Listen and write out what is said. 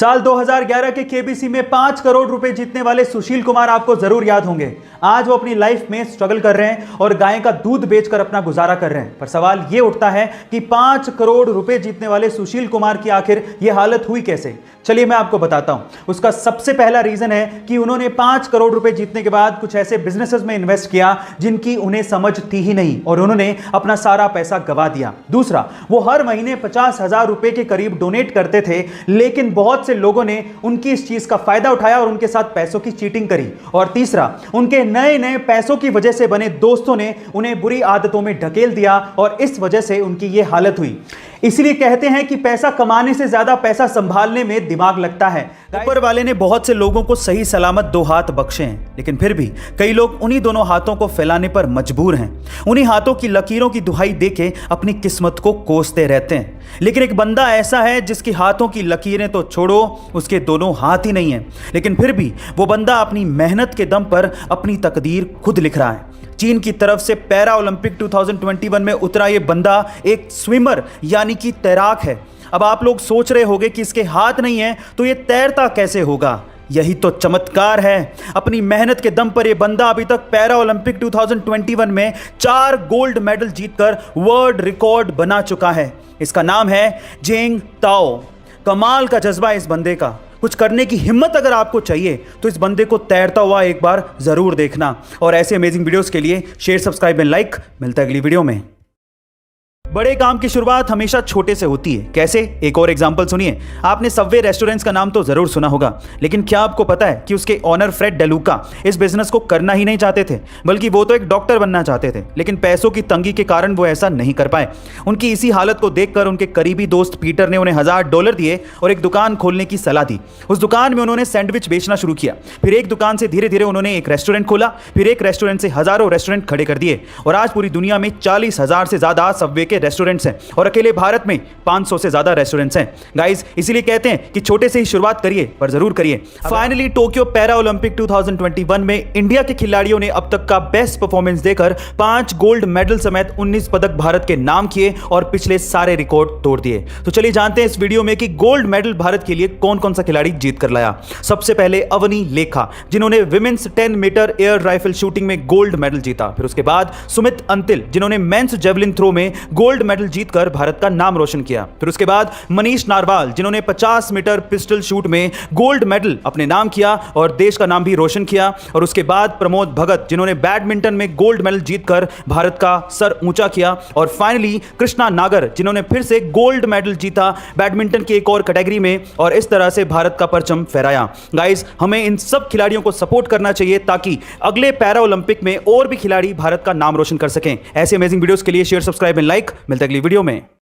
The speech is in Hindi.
साल 2011 के केबीसी में 5 करोड़ रुपए जीतने वाले सुशील कुमार आपको जरूर याद होंगे। आज वो अपनी लाइफ में स्ट्रगल कर रहे हैं और गाय का दूध बेचकर अपना गुजारा कर रहे हैं। पर सवाल ये उठता है कि 5 करोड़ रुपए जीतने वाले सुशील कुमार की आखिर ये हालत हुई कैसे? चलिए मैं आपको बताता हूं। उसका सबसे पहला रीजन है कि उन्होंने 5 करोड़ रुपए जीतने के बाद कुछ ऐसे बिजनेसेस में इन्वेस्ट किया जिनकी उन्हें समझ थी ही नहीं और उन्होंने अपना सारा पैसा गवा दिया। दूसरा, वो हर महीने 50,000 रुपए के करीब डोनेट करते थे, लेकिन बहुत से लोगों ने उनकी इस चीज का फायदा उठाया और उनके साथ पैसों की चीटिंग करी। और तीसरा, उनके नए नए पैसों की वजह से बने दोस्तों ने उन्हें बुरी आदतों में ढकेल दिया और इस वजह से उनकी यह हालत हुई। इसलिए कहते हैं कि पैसा कमाने से ज्यादा पैसा संभालने में दिमाग लगता है। ऊपर वाले ने बहुत से लोगों को सही सलामत 2 हाथ बख्शे हैं, लेकिन फिर भी कई लोग उन्हीं दोनों हाथों को फैलाने पर मजबूर हैं। उन्हीं हाथों की लकीरों की दुहाई देके अपनी किस्मत को कोसते रहते हैं। लेकिन एक बंदा ऐसा है जिसकी हाथों की लकीरें तो छोड़ो, उसके दोनों हाथ ही नहीं है, लेकिन फिर भी वो बंदा अपनी मेहनत के दम पर अपनी तकदीर खुद लिख रहा है। चीन की तरफ से पैरा ओलंपिक 2021 में उतरा ये बंदा एक स्विमर यानी कि तैराक है। अब आप लोग सोच रहे होंगे कि इसके हाथ नहीं है तो ये तैरता कैसे होगा? यही तो चमत्कार है। अपनी मेहनत के दम पर यह बंदा अभी तक पैरा ओलंपिक 2021 में 4 गोल्ड मेडल जीतकर वर्ल्ड रिकॉर्ड बना चुका है। इसका नाम है जेंग ताओ। कमाल का जज्बा इस बंदे का। कुछ करने की हिम्मत अगर आपको चाहिए तो इस बंदे को तैरता हुआ एक बार जरूर देखना। और ऐसे अमेजिंग वीडियोस के लिए शेयर, सब्सक्राइब एंड लाइक। मिलता है अगली वीडियो में। बड़े काम की शुरुआत हमेशा छोटे से होती है। कैसे? एक और एग्जांपल सुनिए। आपने सबवे रेस्टोरेंट्स का नाम तो जरूर सुना होगा, लेकिन क्या आपको पता है कि उसके ऑनर फ्रेड डेलुका इस बिजनेस को करना ही नहीं चाहते थे, बल्कि वो तो एक डॉक्टर बनना चाहते थे, लेकिन पैसों की तंगी के कारण वो ऐसा नहीं कर पाए। उनकी इसी हालत को देखकर उनके करीबी दोस्त पीटर ने उन्हें $1000 दिए और एक दुकान खोलने की सलाह दी। उस दुकान में उन्होंने सैंडविच बेचना शुरू किया। फिर एक दुकान से धीरे धीरे उन्होंने एक रेस्टोरेंट खोला। फिर एक रेस्टोरेंट से हजारों रेस्टोरेंट खड़े कर दिए और आज पूरी दुनिया में 40,000 से ज्यादा सबवे के रेस्टोरेंट्स हैं और अकेले भारत में 500 से ज्यादा रेस्टोरेंट्स हैं। गाइस, इसीलिए कहते हैं कि छोटे से ही शुरुआत करिए, पर जरूर करिए। फाइनली टोक्यो पैरा ओलंपिक 2021 में इंडिया के खिलाड़ियों ने अब तक का बेस्ट परफॉर्मेंस देकर 5 गोल्ड मेडल समेत 19 पदक भारत के नाम किए और पिछले सारे रिकॉर्ड तोड़ दिए। तो चलिए जानते हैं इस वीडियो में कि गोल्ड मेडल भारत के लिए कौन कौन सा खिलाड़ी जीत कर लाया। सबसे पहले अवनी लेखा, जिन्होंने women's 10 metre air rifle shooting में गोल्ड मेडल जीता। फिर उसके बाद सुमित अंतिल, जिन्होंने मेंस जेवलिन थ्रो में गोल्ड मेडल जीतकर भारत का नाम रोशन किया। फिर उसके बाद मनीष नारवाल, जिन्होंने 50 मीटर पिस्टल शूट में गोल्ड मेडल अपने नाम किया और देश का नाम भी रोशन किया। और उसके बाद प्रमोद भगत, जिन्होंने बैडमिंटन में गोल्ड मेडल जीतकर भारत का सर ऊंचा किया। और फाइनली कृष्णा नागर, जिन्होंने फिर से गोल्ड मेडल जीता बैडमिंटन की एक और कैटेगरी में और इस तरह से भारत का परचम फहराया। गाइस, हमें इन सब खिलाड़ियों को सपोर्ट करना चाहिए ताकि अगले पैरा ओलंपिक में और भी खिलाड़ी भारत का नाम रोशन कर सकें। ऐसे अमेजिंग वीडियोस के लिए शेयर, सब्सक्राइब एंड लाइक। मिलते हैं अगली वीडियो में।